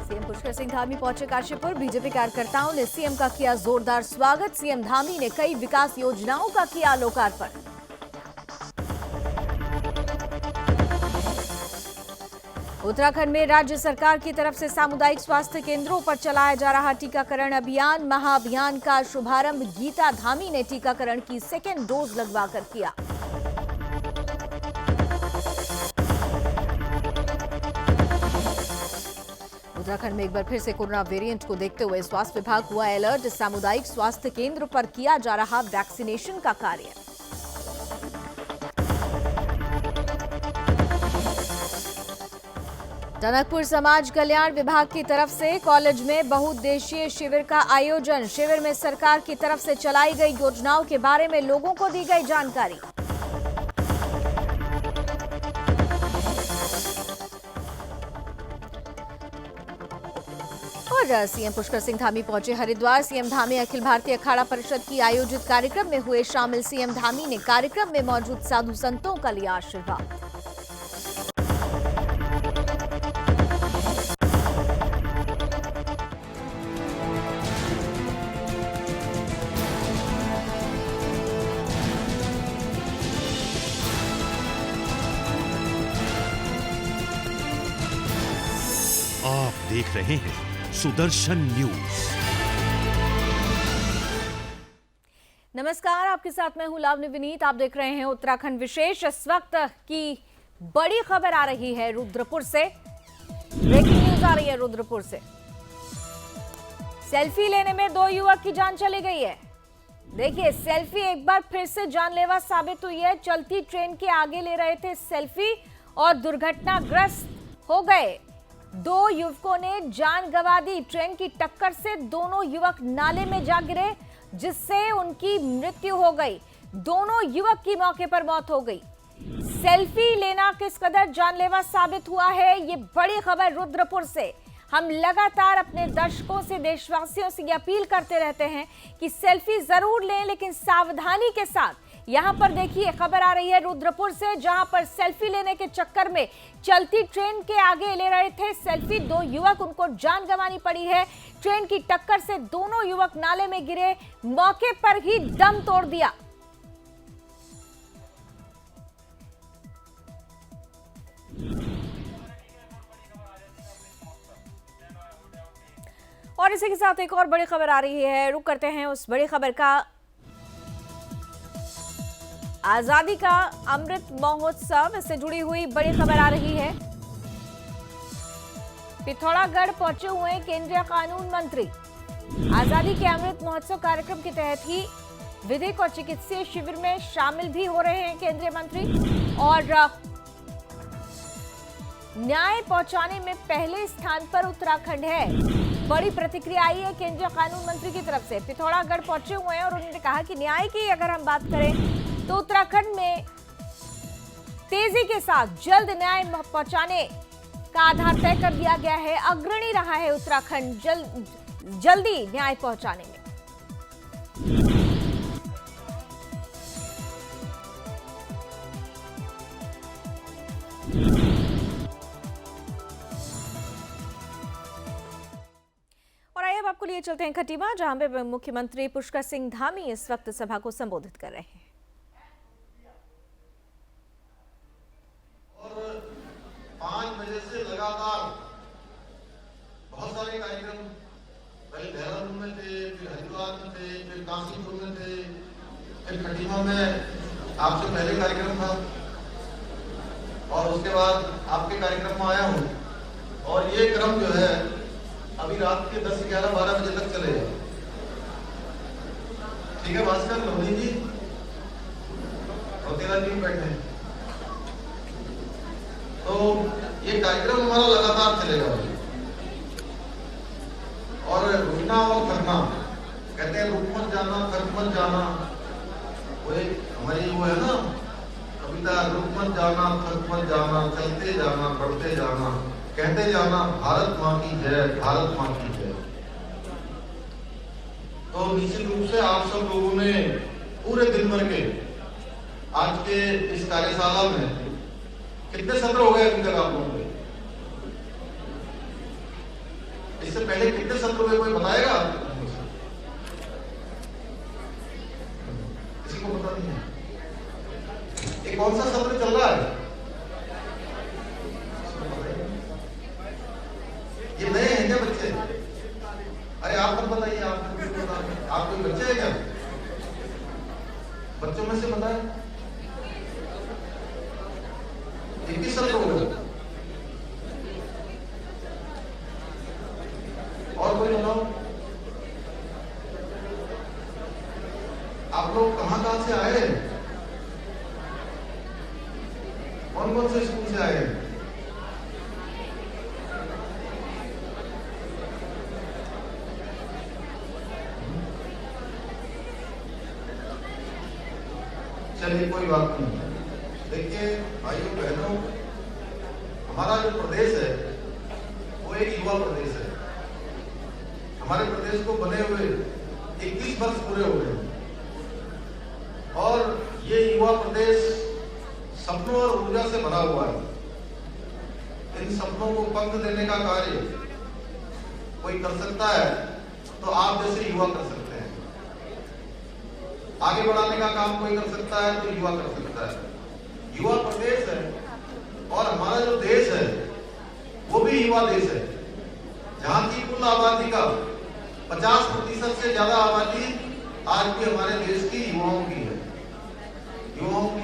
CM Pushkar Singh Dhami पहुंचे Kashipur. BJP कार्यकर्ताओं ने सीएम का किया जोरदार स्वागत। सीएम धामी ने कई विकास योजनाओं का किया लोकार्पण। उत्तराखंड में राज्य सरकार की तरफ से सामुदायिक स्वास्थ्य केंद्रों पर चलाया जा रहा टीकाकरण अभियान। महाअभियान का शुभारंभ गीता धामी ने टीकाकरण की सेकेंड डोज लगवाकर किया। उत्तराखंड में एक बार फिर से कोरोना वेरिएंट को देखते हुए स्वास्थ्य विभाग हुआ अलर्ट। सामुदायिक स्वास्थ्य केंद्र पर किया जा रहा वैक्सीनेशन का कार्य। टनकपुर समाज कल्याण विभाग की तरफ से कॉलेज में बहुउद्देशीय शिविर का आयोजन। शिविर में सरकार की तरफ से चलाई गई योजनाओं के बारे में लोगों को दी गई जानकारी। और सीएम पुष्कर सिंह धामी पहुंचे हरिद्वार। सीएम धामी अखिल भारतीय अखाड़ा परिषद की आयोजित कार्यक्रम में हुए शामिल। सीएम धामी ने कार्यक्रम में मौजूद साधु संतों का लिया आशीर्वाद। आप देख रहे हैं सुदर्शन न्यूज। नमस्कार, आपके साथ मैं हूं लावनी विनीत। आप देख रहे हैं उत्तराखंड विशेष। इस वक्त की बड़ी खबर आ रही है रुद्रपुर से। ब्रेकिंग न्यूज आ रही है रुद्रपुर से। सेल्फी लेने में 2 युवक की जान चली गई है। देखिए, सेल्फी एक बार फिर से जानलेवा साबित हुई है। चलती ट्रेन के आगे ले रहे थे सेल्फी और दुर्घटनाग्रस्त हो गए। 2 युवकों ने जान गंवा दी। ट्रेन की टक्कर से दोनों युवक नाले में जा गिरे, जिससे उनकी मृत्यु हो गई। दोनों युवक की मौके पर मौत हो गई। सेल्फी लेना किस कदर जानलेवा साबित हुआ है, ये बड़ी खबर रुद्रपुर से। हम लगातार अपने दर्शकों से, देशवासियों से ये अपील करते रहते हैं कि सेल्फी जरूर लें, लेकिन सावधानी के साथ। यहां पर देखिए, खबर आ रही है रुद्रपुर से, जहां पर सेल्फी लेने के चक्कर में चलती ट्रेन के आगे ले रहे थे सेल्फी 2 युवक, उनको जान गंवानी पड़ी है। ट्रेन की टक्कर से दोनों युवक नाले में गिरे, मौके पर ही दम तोड़ दिया। और इसी के साथ एक और बड़ी खबर आ रही है। रुक करते हैं उस बड़ी खबर का। आजादी का अमृत महोत्सव, इससे जुड़ी हुई बड़ी खबर आ रही है। पिथौरागढ़ पहुंचे हुए केंद्रीय कानून मंत्री। आजादी के अमृत महोत्सव कार्यक्रम के तहत ही विधिक और चिकित्सीय शिविर में शामिल भी हो रहे हैं केंद्रीय मंत्री। और न्याय पहुंचाने में पहले स्थान पर उत्तराखंड है। बड़ी प्रतिक्रिया आई है केंद्रीय कानून मंत्री की तरफ से। पिथौरागढ़ पहुंचे हुए हैं और उन्होंने कहा कि न्याय की अगर हम बात करें तो उत्तराखंड में तेजी के साथ जल्द न्याय पहुंचाने का आधार तय कर दिया गया है। अग्रणी रहा है उत्तराखंड जल्दी न्याय पहुंचाने में। और आइए अब आपको लिए चलते हैं खटीमा, जहां पे मुख्यमंत्री पुष्कर सिंह धामी इस वक्त सभा को संबोधित कर रहे हैं। और 5 बजे से लगातार बहुत सारे कार्यक्रम, पहले देहरादून में थे, फिर हरिद्वार में थे, फिर काशीपुर में थे, फिर खटीमा में आपसे पहले कार्यक्रम था और उसके बाद आपके कार्यक्रम में आया हूँ। और ये क्रम जो है अभी रात के 10, 11, 12 बजे तक चलेगा। ठीक है भास्कर, लोधी जी और तेरा टीम बैठे हैं, तो ये कार्यक्रम हमारा लगातार चलेगा। और रुकना और थकना, कहते हैं रुक मत जाना, थक मत जाना। वो एक हमारी वो है ना कविता, रुक मत जाना, थक मत जाना, चलते जाना, बढ़ते जाना, कहते जाना भारत माँ की जय, भारत माँ की जय। तो निश्चित रूप से आप सब लोगों ने पूरे दिन भर के आज के इस कार्यशाला में कितने सत्र हो गए अभी तक आप लोगों के? इससे पहले कितने सत्र हुए कोई बताएगा? किसी को पता नहीं है। ये कौन सा सत्र चल रहा है? ये नए हैं क्या बच्चे? अरे आप मत बताइए, आप कोई बच्चे हैं क्या? बच्चों में से बताए 21 सत्र हो गए। और कोई बताओ, आप लोग कहां से आए हैं? कौन कौन से स्कूल से आए हैं? चलिए कोई बात नहीं। देखिए भाइयों बहनों, हमारा जो प्रदेश है वो एक युवा प्रदेश है। हमारे प्रदेश को बने हुए 21 वर्ष पूरे हो गए और ये युवा प्रदेश सपनों और ऊर्जा से भरा हुआ है। इन सपनों को पंख देने का कार्य कोई कर सकता है तो आप जैसे युवा कर सकते हैं। आगे बढ़ाने का काम कोई कर सकता है तो युवा कर सकता है। युवा प्रदेश है और हमारा जो देश है वो भी युवा देश है, जहां की कुल आबादी का 50% से ज्यादा आबादी आज भी हमारे देश की युवाओं की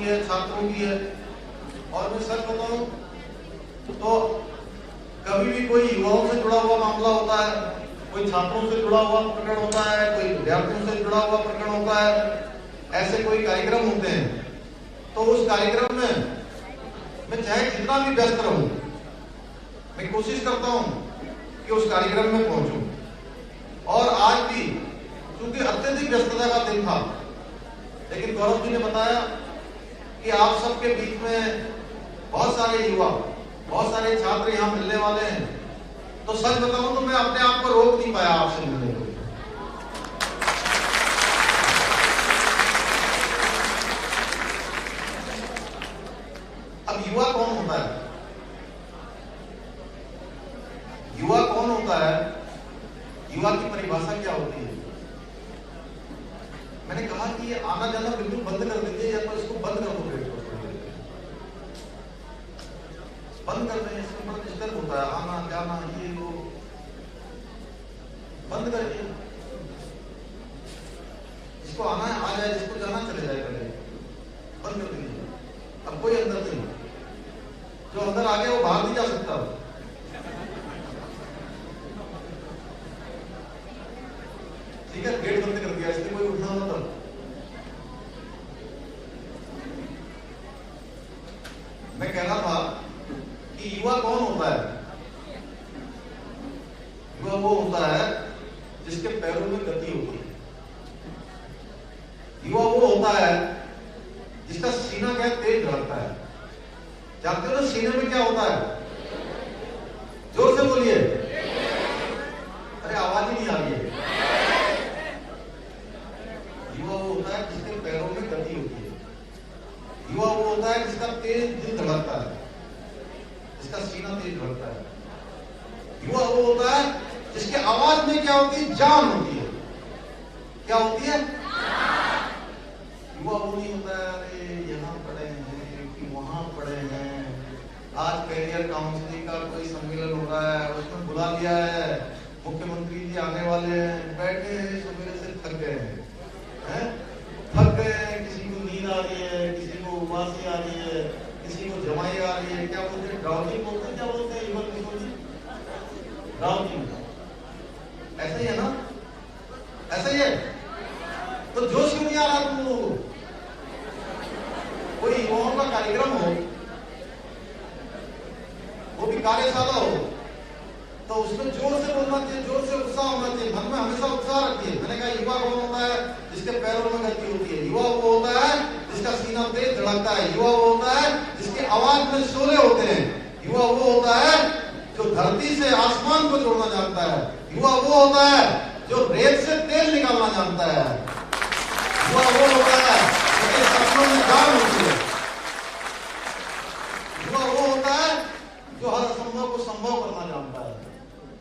है, छात्रों की है। और मैं सच बताऊं तो कभी भी कोई युवाओं से जुड़ा हुआ मामला होता है, कोई छात्रों से जुड़ा हुआ प्रकरण होता है, कोई विद्यार्थियों से जुड़ा हुआ प्रकरण होता है, ऐसे कोई कार्यक्रम होते हैं तो उस कार्यक्रम में मैं चाहे जितना भी व्यस्त रहूं, मैं कोशिश करता हूं कि उस कार्यक्रम में पहुंचूं। और आज भी क्योंकि अत्यधिक व्यस्तता का दिन था, लेकिन गौरव जी ने बताया कि आप सबके बीच में बहुत सारे युवा, बहुत सारे छात्र यहाँ मिलने वाले हैं, तो सच बताऊं तो मैं अपने आप को रोक नहीं पाया आपसे मिलने को। अब युवा कौन होता है? युवा कौन होता है? युवा की परिभाषा क्या होती है? मैंने कहा कि ये आना जाना बिल्कुल बंद कर दीजिए, या तो इसको बंद कर दो, बंद कर दें। इसके ऊपर डिस्टर्ब होता है, आना जाना ये वो, बंद करिए। जिसको आना है आ जाए, जिसको जाना चले जाए, करे बंद कर दीजिए। अब कोई अंदर नहीं, जो अंदर आ गया वो बाहर नहीं जा सकता। ठीक है, गेट बंद कर दिया, इसलिए कोई उठना मत। मैं कह रहा था कि युवा कौन होता है? युवा वो होता है जिसके पैरों में गति होती है। युवा वो होता है जिसका सीना क्या तेज धड़कता है। जानते हो ना सीने में क्या होता है? जोर से बोलिए, अरे आवाज ही नहीं आ रही है। युवा वो होता है जिसके पैरों में गति होती है। युवा वो होता है जिसका तेज दिल धड़कता है, जिसका सीना तेज धड़कता है। युवा वो होता है जिसके आवाज में क्या होती है? जान होती है। क्या होती है? युवा वो नहीं होता है अरे यहाँ पढ़े हैं कि वहां पढ़े हैं, आज कैरियर काउंसलिंग का कोई सम्मेलन हो रहा है, उसमें बुला लिया है, मुख्यमंत्री जी आने वाले हैं, बैठे हैं सवेरे से थक गए हैं, थक गए हैं, किसी को नींद आ रही है, किसी को उबासी आ रही है, किसी को जमाई आ रही है, क्या बोलते हैं, ड्राउजिंग बोलते हैं, क्या बोलते हैं युवा किशोर जी? ड्राउजिंग। ऐसा ही है ना? ऐसा ही है। तो जोश क्यों नहीं आ रहा तुम लोगों को? कोई युवाओं का कार्यक्रम हो, वो भी कार्यशाला हो, तो उसमें जोर से बोलना चाहिए, जोर से उत्साह होना चाहिए, मन में हमेशा उत्साह रखिए। मैंने कहा युवा कौन होता है? जिसके पैरों में गति होती है। युवा वो होता है जिसका सीना तेज धड़कता है। युवा वो होता है जिसकी आवाज में शोले होते हैं। युवा वो होता है जो धरती से आसमान को जोड़ना जानता है। युवा वो होता है जो रेत से तेल निकालना जानता है। युवा वो होता है जिसके सपनों में जान होती है। युवा वो होता है जो हर असंभव को संभव करना जानता है।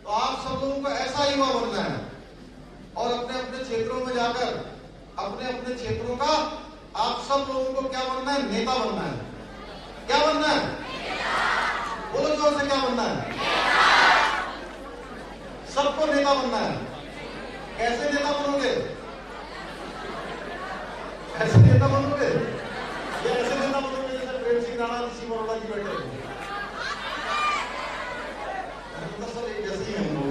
तो आप सब लोगों को ऐसा युवा बनना है और अपने अपने क्षेत्रों में जाकर अपने अपने क्षेत्रों का आप सब लोगों को क्या बनना है? नेता बनना है। क्या बनना है? बोलो जोर से, क्या बनना है? सबको नेता बनना है। कैसे नेता बनोगे? ऐसे नेता बनोगे या ऐसे नेता बनोगे जैसे प्रेम सिंह राणा ऋषि बरोड़ा जी बैठे हैं? सब एक जैसे ही हम लोग।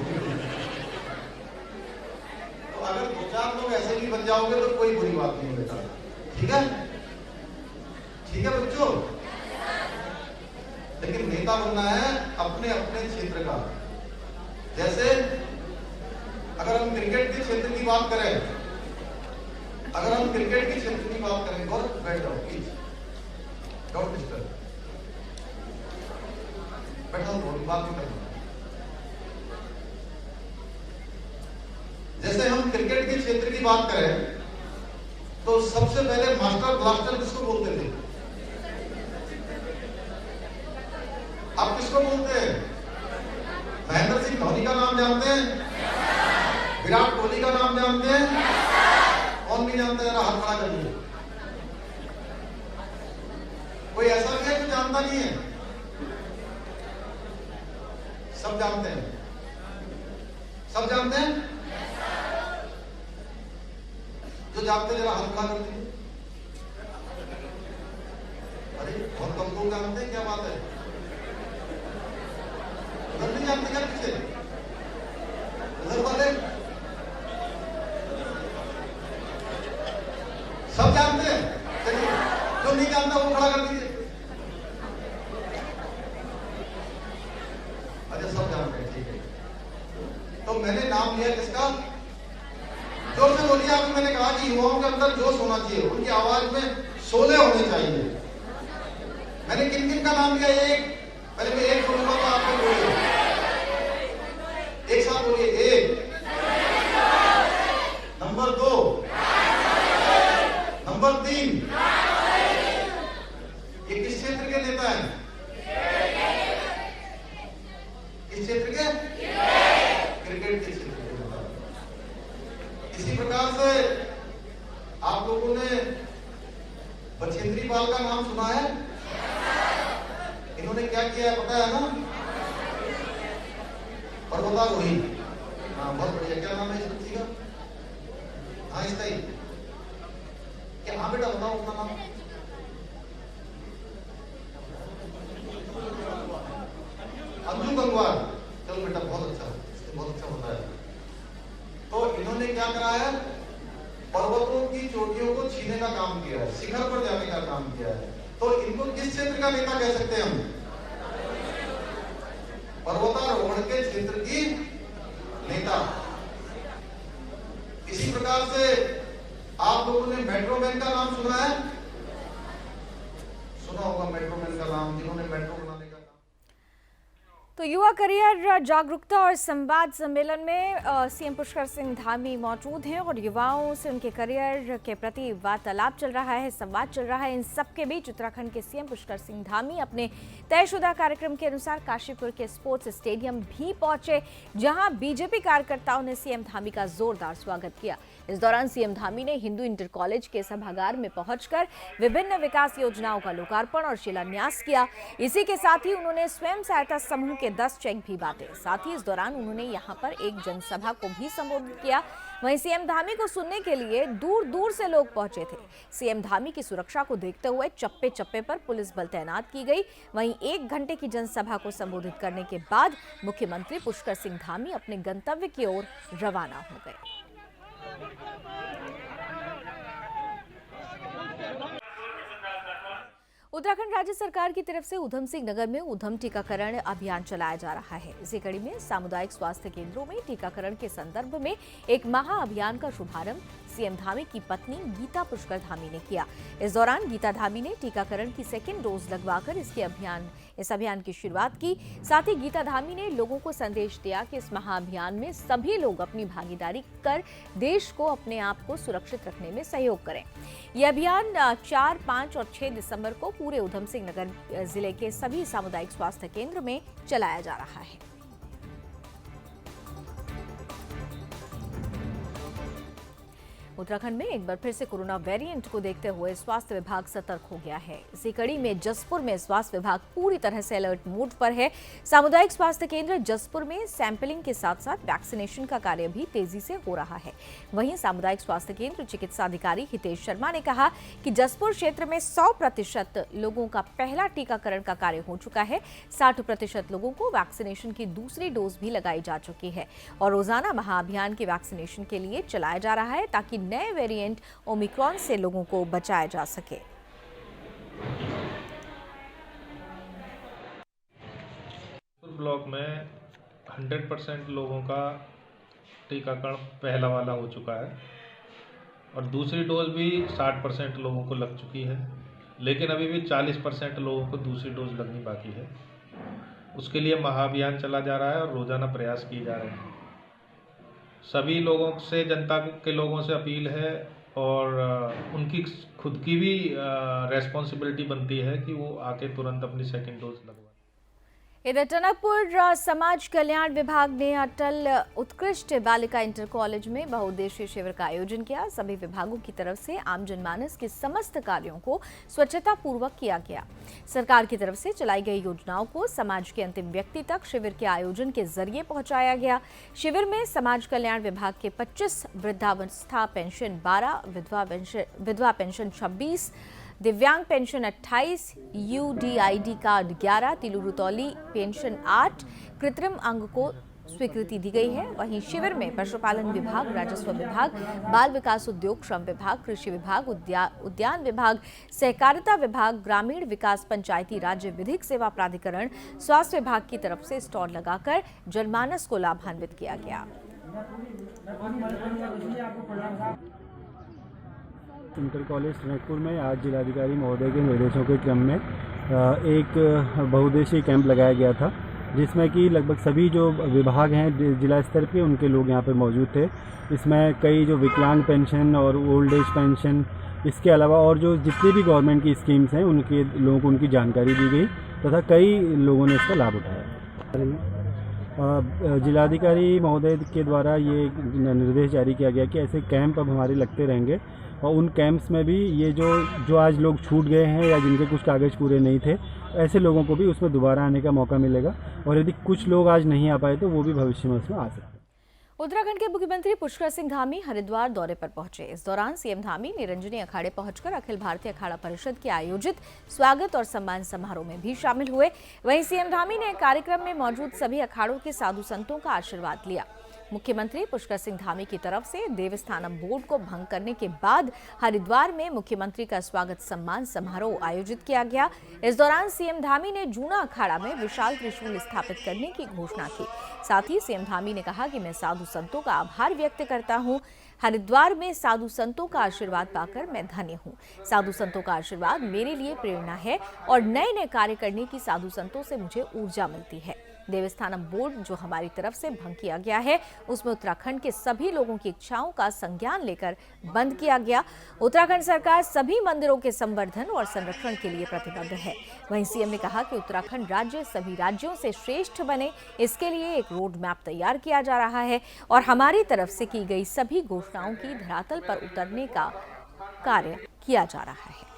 तो अगर दो चार लोग ऐसे भी बन जाओगे तो कोई बुरी बात नहीं बेटा। ठीक है? ठीक है बच्चों? लेकिन नेता बनना है अपने अपने क्षेत्र का। जैसे अगर हम क्रिकेट के क्षेत्र की बात करें, अगर हम क्रिकेट के क्षेत्र की बात करें, और बैठ जाओ प्लीज, डोंट डिस्टर्ब, बैठो, थोड़ी बात नहीं करना। जैसे हम क्रिकेट के क्षेत्र की बात करें तो सबसे पहले मास्टर ब्लास्टर किसको बोलते थे? आप किसको बोलते हैं? महेंद्र सिंह धोनी का नाम जानते हैं? विराट कोहली का नाम जानते हैं? कौन नहीं जानता? जरा हाथ खड़ा करिए। कोई ऐसा भी है जो जानता नहीं है? सब जानते हैं? सब जानते हैं? जो जानते जरा हाथ खड़ा कर दीजिए। अरे बहुत कम लोग जानते हैं, क्या बात है? उधर नहीं जानते क्या? पीछे उधर वाले सब जानते हैं? चलिए, जो नहीं जानता वो खड़ा कर दीजिए। अच्छा सब जानते हैं, ठीक है। तो मैंने नाम लिया किसका? जोर से बोलिए। अभी मैंने कहा कि युवाओं के अंदर जोश होना चाहिए, उनकी आवाज में शोले होने चाहिए। मैंने किन किन का नाम लिया? एक, पहले मैं एक बोलूंगा तो आप लोग बोलिए, एक साथ बोलिए। एक, नंबर 2, नंबर 3। ये किस क्षेत्र के नेता हैं? किस क्षेत्र के? क्रिकेट के क्षेत्र के नेता। इसी प्रकार से आप लोगों ने बछेंद्री पाल का नाम सुना है? इन्होंने क्या किया है पता है ना? पर्वतारोही। हाँ बहुत बढ़िया। क्या नाम है इस बच्ची का? हाँ इसका ही क्या? हाँ बेटा बताओ अपना नाम। अंजू गंगवार। चलो बेटा बहुत अच्छा, बहुत अच्छा होता है। तो इन्होंने क्या करा है? पर्वतों की चोटियों को छीने का काम किया है, शिखर पर जाने का काम किया है। तो इनको किस क्षेत्र का नेता कह सकते हैं हम? पर्वतारोहण के क्षेत्र की नेता। इसी प्रकार से आप लोगों ने मेट्रो मैन का नाम सुना है? सुना होगा मेट्रो मैन का नाम, जिन्होंने मेट्रो बनाने का। तो युवा करियर जागरूकता और संवाद सम्मेलन में सीएम पुष्कर सिंह धामी मौजूद हैं और युवाओं से उनके करियर के प्रति वार्तालाप चल रहा है, संवाद चल रहा है। इन सबके बीच उत्तराखंड के सीएम पुष्कर सिंह धामी अपने तयशुदा कार्यक्रम के अनुसार काशीपुर के स्पोर्ट्स स्टेडियम भी पहुंचे, जहां बीजेपी कार्यकर्ताओं ने सीएम धामी का जोरदार स्वागत किया। इस दौरान सीएम धामी ने हिंदू इंटर कॉलेज के सभागार में पहुंचकर विभिन्न विकास योजनाओं का लोकार्पण और शिलान्यास किया। इसी के साथ ही उन्होंने स्वयं सहायता समूह के 10 चेक भी बांटे। साथ ही इस दौरान उन्होंने यहां पर एक जनसभा को भी संबोधित किया। वहीं सीएम धामी को सुनने के लिए दूर दूर से लोग पहुंचे थे। सीएम धामी की सुरक्षा को देखते हुए चप्पे चप्पे पर पुलिस बल तैनात की गई। वहीं 1 घंटे की जनसभा को संबोधित करने के बाद मुख्यमंत्री पुष्कर सिंह धामी अपने गंतव्य की ओर रवाना हो गए। उत्तराखंड राज्य सरकार की तरफ से ऊधम सिंह नगर में ऊधम टीकाकरण अभियान चलाया जा रहा है। इसी कड़ी में सामुदायिक स्वास्थ्य केंद्रों में टीकाकरण के संदर्भ में एक महा अभियान का शुभारंभ सीएम धामी की पत्नी गीता पुष्कर धामी ने किया। इस दौरान गीता धामी ने टीकाकरण की 2nd डोज लगवाकर इस अभियान की शुरुआत की। साथ ही गीता धामी ने लोगों को संदेश दिया कि इस महाअभियान में सभी लोग अपनी भागीदारी कर देश को अपने आप को सुरक्षित रखने में सहयोग करें। यह अभियान 4, 5 और 6 दिसंबर को पूरे उधम सिंह नगर जिले के सभी सामुदायिक स्वास्थ्य केंद्र में चलाया जा रहा है। उत्तराखंड में एक बार फिर से कोरोना वेरिएंट को देखते हुए स्वास्थ्य विभाग सतर्क हो गया है। इसी कड़ी में जसपुर में स्वास्थ्य विभाग पूरी तरह से अलर्ट मोड पर है। सामुदायिक स्वास्थ्य केंद्र जसपुर में सैंपलिंग के साथ साथ वैक्सीनेशन का कार्य भी तेजी से हो रहा है। वहीं सामुदायिक स्वास्थ्य केंद्र चिकित्सा अधिकारी हितेश शर्मा ने कहा कि जसपुर क्षेत्र में 100% लोगों का पहला टीकाकरण का कार्य हो चुका है। 60% लोगों को वैक्सीनेशन की दूसरी डोज भी लगाई जा चुकी है और रोजाना महाअभियान के वैक्सीनेशन के लिए चलाया जा रहा है ताकि नए वेरिएंट ओमिक्रॉन से लोगों को बचाया जा सके। ब्लॉक में 100% लोगों का टीकाकरण पहला वाला हो चुका है और दूसरी डोज भी 60% लोगों को लग चुकी है, लेकिन अभी भी 40% लोगों को दूसरी डोज लगनी बाकी है। उसके लिए महाअभियान चला जा रहा है और रोजाना प्रयास किए जा रहे हैं। सभी लोगों से, जनता के लोगों से अपील है और उनकी खुद की भी रेस्पॉन्सिबिलिटी बनती है कि वो आके तुरंत अपनी सेकेंड डोज लगवाएं। इधर टनकपुर समाज कल्याण विभाग ने अटल उत्कृष्ट बालिका इंटर कॉलेज में बहुउद्देशीय शिविर का आयोजन किया। सभी विभागों की तरफ से आम जनमानस के समस्त कार्यों को स्वच्छता पूर्वक किया गया। सरकार की तरफ से चलाई गई योजनाओं को समाज के अंतिम व्यक्ति तक शिविर के आयोजन के जरिए पहुंचाया गया। शिविर में समाज कल्याण विभाग के 25, वृद्धावस्था पेंशन 12, विधवा पेंशन 26, दिव्यांग पेंशन 28, UDID कार्ड 11, तिलु रुतौली पेंशन 8, कृत्रिम अंग को स्वीकृति दी गई है। वहीं शिविर में पशुपालन विभाग, राजस्व विभाग, बाल विकास उद्योग, श्रम विभाग, कृषि विभाग, उद्यान विभाग, सहकारिता विभाग, ग्रामीण विकास, पंचायती राज्य विधिक सेवा प्राधिकरण, स्वास्थ्य विभाग की तरफ से स्टॉल लगाकर जनमानस को लाभान्वित किया गया। इंटर कॉलेज टनकपुर में आज जिलाधिकारी महोदय के निर्देशों के क्रम में एक बहुउद्देशीय कैंप लगाया गया था, जिसमें कि लगभग सभी जो विभाग हैं जिला स्तर पे उनके लोग यहाँ पे मौजूद थे। इसमें कई जो विकलांग पेंशन और ओल्ड एज पेंशन, इसके अलावा और जो जितनी भी गवर्नमेंट की स्कीम्स हैं उनके लोगों को उनकी जानकारी दी गई तथा कई लोगों ने इसका लाभ उठाया। जिलाधिकारी महोदय के द्वारा ये निर्देश जारी किया गया कि ऐसे कैंप अब हमारे लगते रहेंगे और उन कैंप्स में भी ये जो आज लोग छूट गए हैं या जिनके कुछ कागज़ पूरे नहीं थे, ऐसे लोगों को भी उसमें दोबारा आने का मौका मिलेगा और यदि कुछ लोग आज नहीं आ पाए तो वो भी भविष्य में उसमें आ सकते हैं। उत्तराखंड के मुख्यमंत्री पुष्कर सिंह धामी हरिद्वार दौरे पर पहुंचे। इस दौरान सीएम धामी निरंजनी अखाड़े पहुंचकर अखिल भारतीय अखाड़ा परिषद के आयोजित स्वागत और सम्मान समारोह में भी शामिल हुए। वहीं सीएम धामी ने कार्यक्रम में मौजूद सभी अखाड़ों के साधु संतों का आशीर्वाद लिया। मुख्यमंत्री पुष्कर सिंह धामी की तरफ से देवस्थानम बोर्ड को भंग करने के बाद हरिद्वार में मुख्यमंत्री का स्वागत सम्मान समारोह आयोजित किया गया। इस दौरान सीएम धामी ने जूना अखाड़ा में विशाल त्रिशूल स्थापित करने की घोषणा की। साथ ही सीएम धामी ने कहा कि मैं साधु संतों का आभार व्यक्त करता हूं। हरिद्वार में साधु संतों का आशीर्वाद पाकर मैं धन्य हूं। साधु संतों का आशीर्वाद मेरे लिए प्रेरणा है और नए नए कार्य करने की साधु संतों से मुझे ऊर्जा मिलती है। देवस्थानम बोर्ड जो हमारी तरफ से भंग किया गया है, उसमें उत्तराखंड के सभी लोगों की इच्छाओं का संज्ञान लेकर बंद किया गया। उत्तराखंड सरकार सभी मंदिरों के संवर्धन और संरक्षण के लिए प्रतिबद्ध है। वहीं सीएम ने कहा कि उत्तराखंड राज्य सभी राज्यों से श्रेष्ठ बने, इसके लिए एक रोड मैप तैयार किया जा रहा है और हमारी तरफ से की गई सभी घोषणाओं की धरातल पर उतरने का कार्य किया जा रहा है।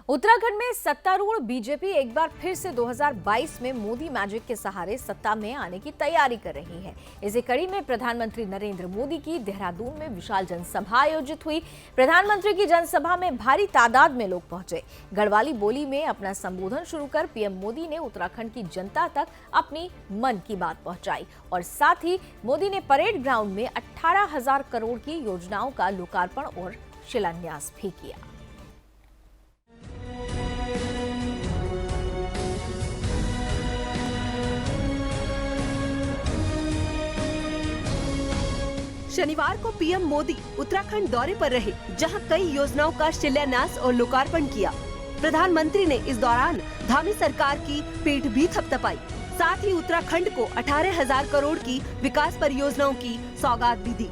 उत्तराखंड में सत्तारूढ़ बीजेपी एक बार फिर से 2022 में मोदी मैजिक के सहारे सत्ता में आने की तैयारी कर रही है। इसी कड़ी में प्रधानमंत्री नरेंद्र मोदी की देहरादून में विशाल जनसभा आयोजित हुई। प्रधानमंत्री की जनसभा में भारी तादाद में लोग पहुंचे। गढ़वाली बोली में अपना संबोधन शुरू कर पीएम मोदी ने उत्तराखंड की जनता तक अपनी मन की बात पहुंचाई और साथ ही मोदी ने परेड ग्राउंड में 18,000 करोड़ की योजनाओं का लोकार्पण और शिलान्यास भी किया। शनिवार को पीएम मोदी उत्तराखंड दौरे पर रहे, जहां कई योजनाओं का शिलान्यास और लोकार्पण किया। प्रधानमंत्री ने इस दौरान धामी सरकार की पीठ भी थपथपाई। साथ ही उत्तराखंड को 18,000 करोड़ की विकास परियोजनाओं की सौगात भी दी।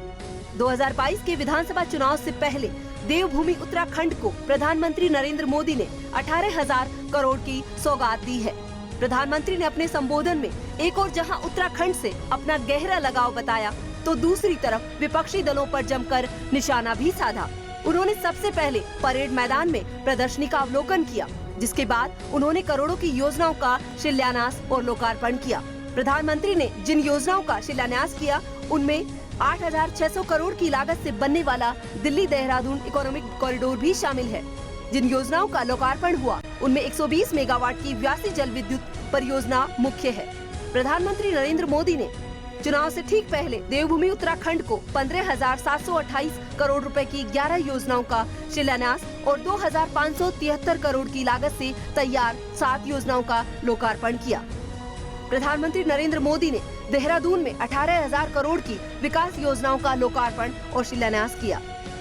2022 के विधानसभा चुनाव से पहले देवभूमि उत्तराखंड को प्रधानमंत्री नरेंद्र मोदी ने 18,000 करोड़ की सौगात दी है। प्रधानमंत्री ने अपने संबोधन में एक और जहां उत्तराखंड से अपना गहरा लगाव बताया, तो दूसरी तरफ विपक्षी दलों पर जमकर निशाना भी साधा। उन्होंने सबसे पहले परेड मैदान में प्रदर्शनी का अवलोकन किया, जिसके बाद उन्होंने करोड़ों की योजनाओं का शिलान्यास और लोकार्पण किया। प्रधानमंत्री ने जिन योजनाओं का शिलान्यास किया, उनमें 8,600 करोड़ की लागत से बनने वाला दिल्ली देहरादून इकोनॉमिक कॉरिडोर भी शामिल है। जिन योजनाओं का लोकार्पण हुआ, उनमें 120 मेगावाट की व्यासी जल विद्युत परियोजना मुख्य है। प्रधानमंत्री नरेंद्र मोदी ने चुनाव से ठीक पहले देवभूमि उत्तराखंड को 15,728 करोड़ रुपए की 11 योजनाओं का शिलान्यास और 2,573 करोड़ की लागत से तैयार 7 योजनाओं का लोकार्पण किया। प्रधानमंत्री नरेंद्र मोदी ने देहरादून में 18,000 करोड़ की विकास योजनाओं का लोकार्पण और शिलान्यास किया।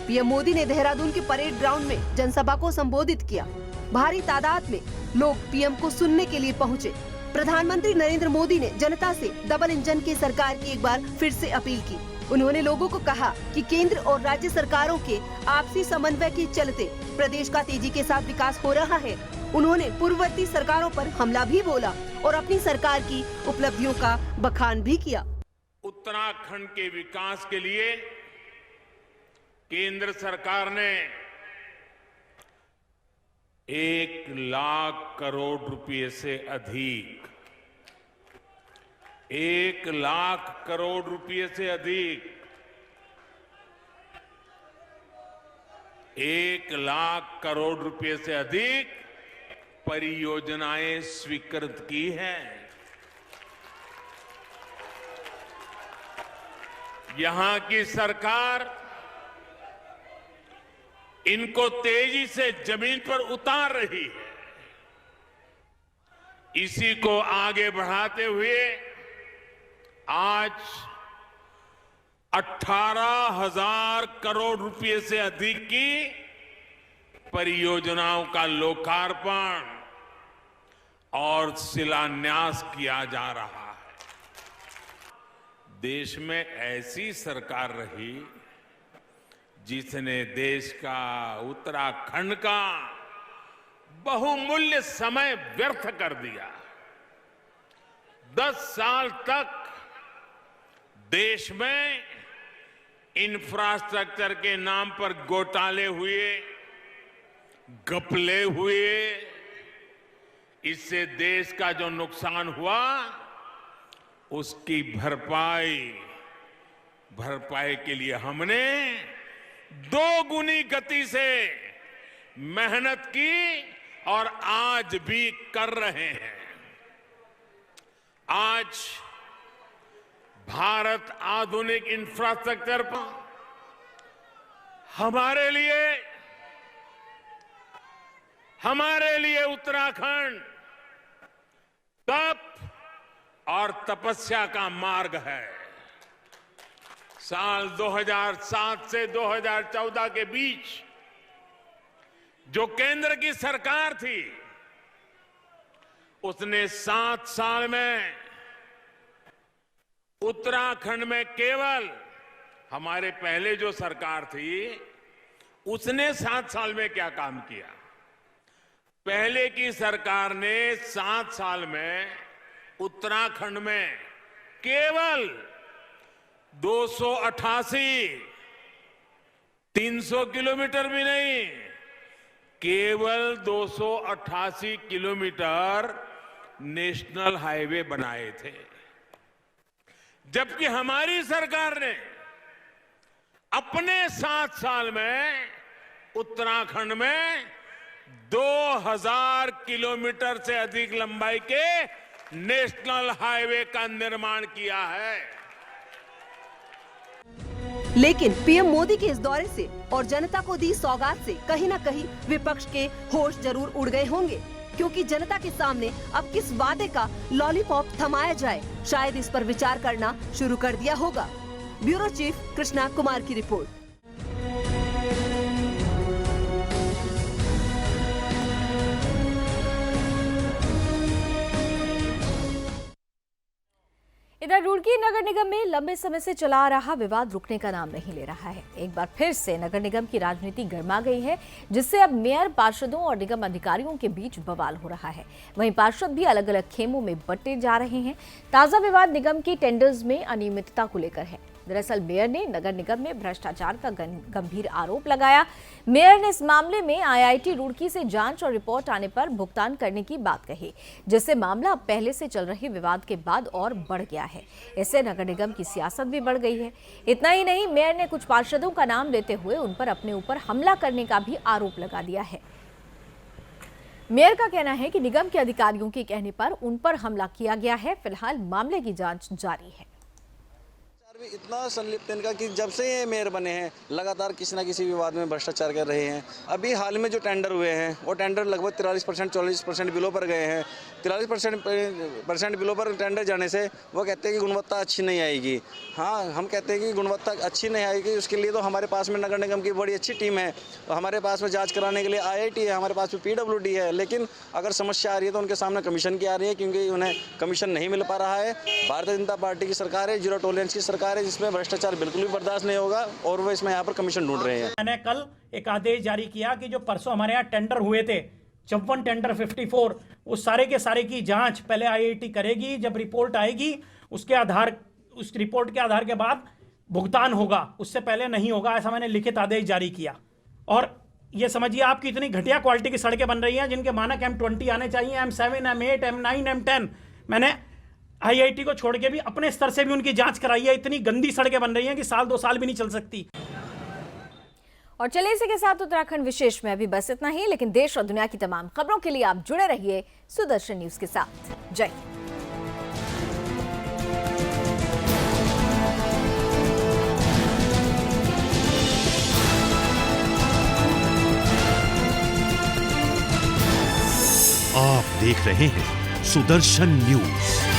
पीएम मोदी ने देहरादून के परेड ग्राउंड में जनसभा को संबोधित किया। भारी तादाद में लोग पीएम को सुनने के लिए पहुंचे। प्रधानमंत्री नरेंद्र मोदी ने जनता से डबल इंजन की सरकार की एक बार फिर से अपील की। उन्होंने लोगों को कहा कि केंद्र और राज्य सरकारों के आपसी समन्वय के चलते प्रदेश का तेजी के साथ विकास हो रहा है। उन्होंने पूर्ववर्ती सरकारों पर हमला भी बोला और अपनी सरकार की उपलब्धियों का बखान भी किया। उत्तराखंड के विकास के लिए केंद्र सरकार ने 1,00,000 करोड़ रुपए से अधिक 1,00,000 करोड़ रुपए से अधिक 1,00,000 करोड़ रुपए से अधिक परियोजनाएं स्वीकृत की हैं। यहां की सरकार इनको तेजी से जमीन पर उतार रही है। इसी को आगे बढ़ाते हुए आज 18,000 करोड़ रुपए से अधिक की परियोजनाओं का लोकार्पण और शिलान्यास किया जा रहा है। देश में ऐसी सरकार रही जिसने देश का, उत्तराखंड का बहुमूल्य समय व्यर्थ कर दिया। 10 साल तक देश में इंफ्रास्ट्रक्चर के नाम पर घोटाले हुए, घपले हुए। इससे देश का जो नुकसान हुआ, उसकी भरपाई के लिए हमने 2 गुनी गति से मेहनत की और आज भी कर रहे हैं। आज भारत आधुनिक इंफ्रास्ट्रक्चर पर हमारे लिए उत्तराखंड तप और तपस्या का मार्ग है। साल 2007 से 2014 के बीच जो केंद्र की सरकार थी, उसने 7 साल में उत्तराखंड में केवल, हमारे पहले जो सरकार थी उसने 7 साल में क्या काम किया? पहले की सरकार ने 7 साल में उत्तराखंड में केवल 300 किलोमीटर भी नहीं, केवल 288 किलोमीटर नेशनल हाईवे बनाए थे। जबकि हमारी सरकार ने अपने 7 साल में उत्तराखंड में 2000 किलोमीटर से अधिक लंबाई के नेशनल हाईवे का निर्माण किया है। लेकिन पीएम मोदी के इस दौरे से और जनता को दी सौगात से कहीं न कहीं विपक्ष के होश जरूर उड़ गए होंगे, क्योंकि जनता के सामने अब किस वादे का लॉलीपॉप थमाया जाए, शायद इस पर विचार करना शुरू कर दिया होगा। ब्यूरो चीफ कृष्णा कुमार की रिपोर्ट। इधर रुड़की नगर निगम में लंबे समय से चला आ रहा विवाद रुकने का नाम नहीं ले रहा है। एक बार फिर से नगर निगम की राजनीति गर्मा गई है, जिससे अब मेयर, पार्षदों और निगम अधिकारियों के बीच बवाल हो रहा है। वहीं पार्षद भी अलग अलग खेमों में बंटे जा रहे हैं। ताजा विवाद निगम की टेंडर्स में अनियमितता को लेकर है। दरअसल मेयर ने नगर निगम में भ्रष्टाचार का गंभीर आरोप लगाया। मेयर ने इस मामले में आईआईटी रुड़की से जांच और रिपोर्ट आने पर भुगतान करने की बात कही, जिससे मामला पहले से चल रहे विवाद के बाद और बढ़ गया है। इससे नगर निगम की सियासत भी बढ़ गई है। इतना ही नहीं, मेयर ने कुछ पार्षदों का नाम लेते हुए उन पर अपने ऊपर हमला करने का भी आरोप लगा दिया है। मेयर का कहना है कि निगम के अधिकारियों के कहने पर उन पर हमला किया गया है। फिलहाल मामले की जांच जारी है। इतना संलिप्त इनका कि जब से ये मेयर बने हैं लगातार किसी न किसी विवाद में भ्रष्टाचार कर रहे हैं। अभी हाल में जो टेंडर हुए हैं वो टेंडर लगभग 43% 40% बिलो पर गए हैं। 43% बिलो पर टेंडर जाने से वो कहते हैं कि गुणवत्ता अच्छी नहीं आएगी। हाँ, हम कहते हैं कि गुणवत्ता अच्छी नहीं आएगी, उसके लिए तो हमारे पास में नगर निगम की बड़ी अच्छी टीम है। हमारे पास में जाँच कराने के लिए IIT है, हमारे पास में PWD है। लेकिन अगर समस्या आ रही है तो उनके सामने कमीशन की आ रही है, क्योंकि उन्हें कमीशन नहीं मिल पा रहा है। भारतीय जनता पार्टी की सरकार है, जीरो टॉलरेंस की सरकार है, जिसमें भ्रष्टाचार बिल्कुल भी बर्दाश्त नहीं होगा और वो इसमें यहाँ पर कमीशन ढूंढ रहे हैं। मैंने कल एक आदेश जारी किया कि जो परसों हमारे यहाँ टेंडर हुए थे 54 टेंडर 54, उस सारे के सारे की जांच पहले IIT करेगी। जब रिपोर्ट आएगी उस रिपोर्ट के आधार के बाद भुगतान होगा, उससे पहले नहीं होगा, ऐसा मैंने लिखित आदेश जारी किया। और ये समझिए आपकी इतनी घटिया क्वालिटी की सड़कें बन रही हैं जिनके मानक M20 आने चाहिए, M7, M8, M9, M10। मैंने IIT को छोड़ के भी अपने स्तर से भी उनकी जांच कराई है। इतनी गंदी सड़कें बन रही हैं कि साल 2 साल भी नहीं चल सकती। और चलिए इसी के साथ उत्तराखंड विशेष में अभी बस इतना ही, लेकिन देश और दुनिया की तमाम खबरों के लिए आप जुड़े रहिए सुदर्शन न्यूज के साथ। जय हिंद। आप देख रहे हैं सुदर्शन न्यूज।